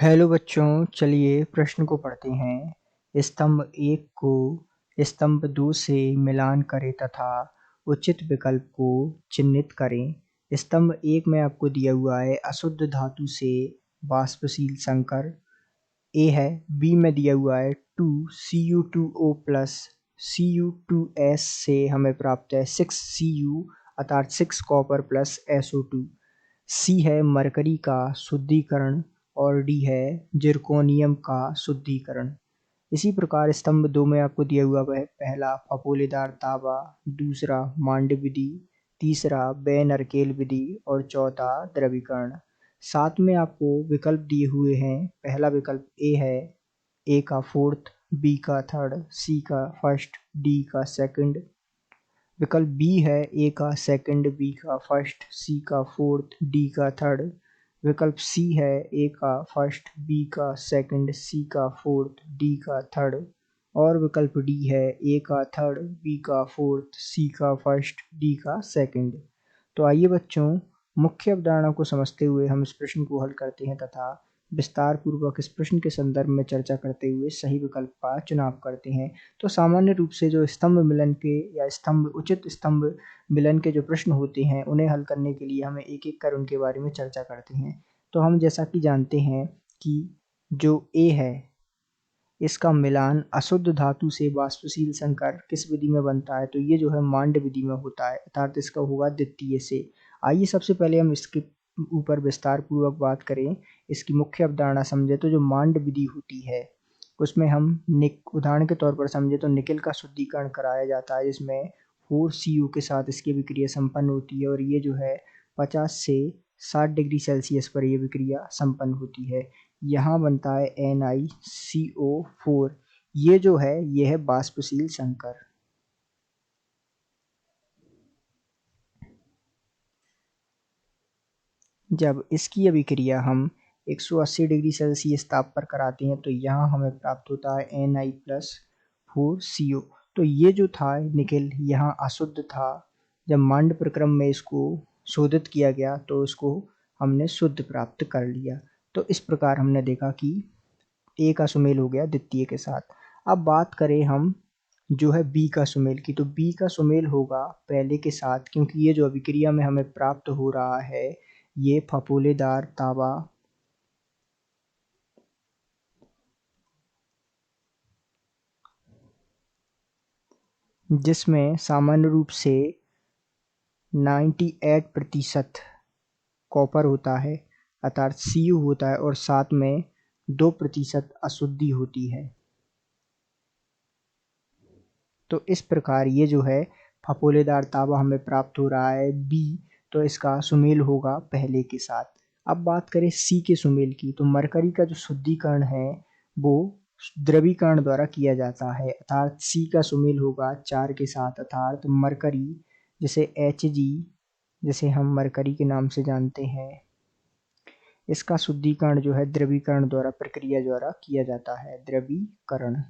Hello बच्चों, चलिए प्रश्न को पढ़ते हैं। स्तंभ 1 को स्तंभ 2 से मिलान करें तथा उचित विकल्प को चिह्नित करें। स्तंभ 1 में आपको दिया हुआ है अशुद्ध धातु से वाष्पशील संकर ए है। बी में दिया हुआ है 2Cu2O प्लस Cu2S से हमें प्राप्त है 6Cu अर्थात 6 कॉपर प्लस SO2। सी है मरकरी का शुद्धिकरण और डी है जिरकोनियम का शुद्धिकरण। इसी प्रकार स्तंभ 2 में आपको दिया हुआ है पहला फफोलेदार तांबा, दूसरा मांड विधि, तीसरा बेन-अर्केल विधि और चौथा द्रवीकरण। साथ में आपको विकल्प दिए हुए हैं। पहला विकल्प ए है, ए का फोर्थ, बी का थर्ड, सी का फर्स्ट, डी का सेकंड। विकल्प बी है ए का सेकंड, बी का फर्स्ट, सी का फोर्थ, डी का थर्ड। विकल्प सी है ए का फर्स्ट, बी का सेकंड, सी का फोर्थ, डी का थर्ड। और विकल्प डी है ए का थर्ड, बी का फोर्थ, सी का फर्स्ट, डी का सेकंड। तो आइए बच्चों, मुख्य अवधारणा को समझते हुए हम इस प्रश्न को हल करते हैं तथा विस्तार पूर्वक इस प्रश्न के संदर्भ में चर्चा करते हुए सही विकल्प का चुनाव करते हैं। तो सामान्य रूप से जो स्तंभ मिलन के या उचित स्तंभ मिलन के जो प्रश्न होते हैं उन्हें हल करने के लिए हमें एक एक कर उनके बारे में चर्चा करते हैं। तो हम जैसा कि जानते हैं कि जो ए है इसका मिलान अशुद्ध धातु से वाष्पशील संकर किस विधि में बनता है, तो ये जो है मांड विधि में होता है अर्थात इसका होगा द्वितीय से। आइए सबसे पहले हम इसके ऊपर विस्तार पूर्वक बात करें, इसकी मुख्य अवधारणा समझे। तो जो मांड विधि होती है उसमें हम उदाहरण के तौर पर समझे तो निकेल का शुद्धिकरण कराया जाता है, जिसमें 4Cu के साथ इसकी विक्रिया संपन्न होती है और ये जो है 50 से 60 डिग्री सेल्सियस पर यह विक्रिया संपन्न होती है। यहाँ बनता है NiCO4। ये जो है यह है वाष्पशील संकर। जब इसकी अभिक्रिया हम 180 डिग्री सेल्सियस ताप पर कराते हैं तो यहाँ हमें प्राप्त होता है Ni+4Co। तो ये जो था निकेल यहाँ अशुद्ध था, जब मांड प्रक्रम में इसको शोधित किया गया तो इसको हमने शुद्ध प्राप्त कर लिया। तो इस प्रकार हमने देखा कि ए का सुमेल हो गया द्वितीय के साथ। अब बात करें हम जो है बी का सुमेल की, तो बी का सुमेल होगा पहले के साथ, क्योंकि ये जो अभिक्रिया में हमें प्राप्त हो रहा है ये फफोलेदार तांबा जिसमें सामान्य रूप से 98% कॉपर होता है अर्थात Cu होता है और साथ में 2% अशुद्धि होती है। तो इस प्रकार ये जो है फफोलेदार तांबा हमें प्राप्त हो रहा है बी, तो इसका सुमेल होगा पहले के साथ। अब बात करें सी के सुमेल की, तो मरकरी का जो शुद्धिकरण है वो द्रवीकरण द्वारा किया जाता है अर्थात सी का सुमेल होगा 4 के साथ अर्थात मरकरी, जिसे Hg जिसे हम मरकरी के नाम से जानते हैं, इसका शुद्धिकरण जो है द्रवीकरण द्वारा प्रक्रिया द्वारा किया जाता है, द्रवीकरण।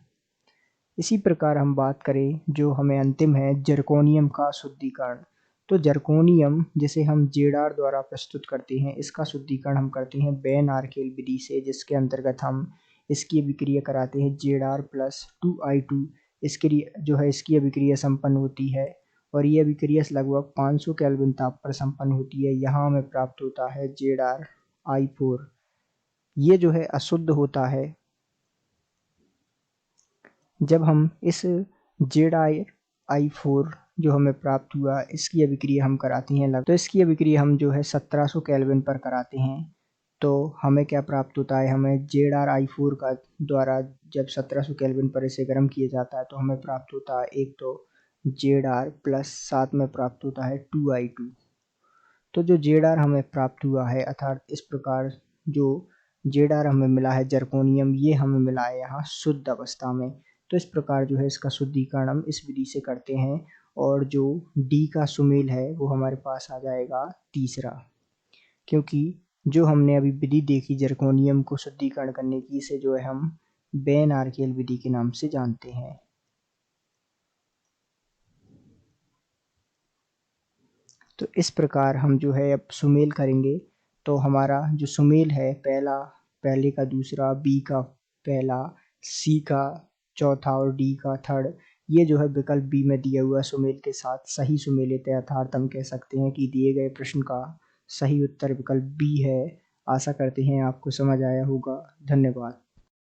इसी प्रकार हम बात करें जो हमें अंतिम है जर्कोनियम का शुद्धिकरण, तो जर्कोनियम जिसे हम जेडार द्वारा प्रस्तुत करते हैं इसका शुद्धिकरण हम करते हैं बेन-आर्केल विधि से, जिसके अंतर्गत हम इसकी अभिक्रिया कराते हैं Zr+2I2। इसकी जो है इसकी अभिक्रिया संपन्न होती है और ये अभिक्रिया लगभग 500 केल्विन ताप पर संपन्न होती है। यहाँ हमें प्राप्त होता है Zr(I4)। ये जो है अशुद्ध होता है। जब हम इस Zi4 जो हमें प्राप्त हुआ इसकी अभिक्रिया हम कराते हैं, तो इसकी अभिक्रिया हम जो है 1700 केल्विन पर कराते हैं, तो हमें क्या प्राप्त होता है, हमें Zri4 का द्वारा जब 1700 केल्विन पर इसे गर्म किया जाता है तो हमें प्राप्त होता है एक तो Zr प्लस साथ में प्राप्त होता है 2I2। तो जो Zr हमें प्राप्त हुआ है अर्थात इस प्रकार जो Zr हमें मिला है जर्कोनियम, ये हमें मिला है यहाँ शुद्ध अवस्था में। तो इस प्रकार जो है इसका शुद्धिकरण हम इस विधि से करते हैं और जो डी का सुमेल है वो हमारे पास आ जाएगा तीसरा, क्योंकि जो हमने अभी विधि देखी जर्कोनियम को शुद्धिकरण करने की, इसे जो है हम बेन-आर्केल विधि के नाम से जानते हैं। तो इस प्रकार हम जो है अब सुमेल करेंगे, तो हमारा जो सुमेल है पहला पहले का दूसरा, बी का पहला, सी का चौथा और डी का थर्ड। ये जो है विकल्प बी में दिया हुआ सुमेल के साथ सही सुमेलित है, अर्थात हम कह सकते हैं कि दिए गए प्रश्न का सही उत्तर विकल्प बी है। आशा करते हैं आपको समझ आया होगा। धन्यवाद।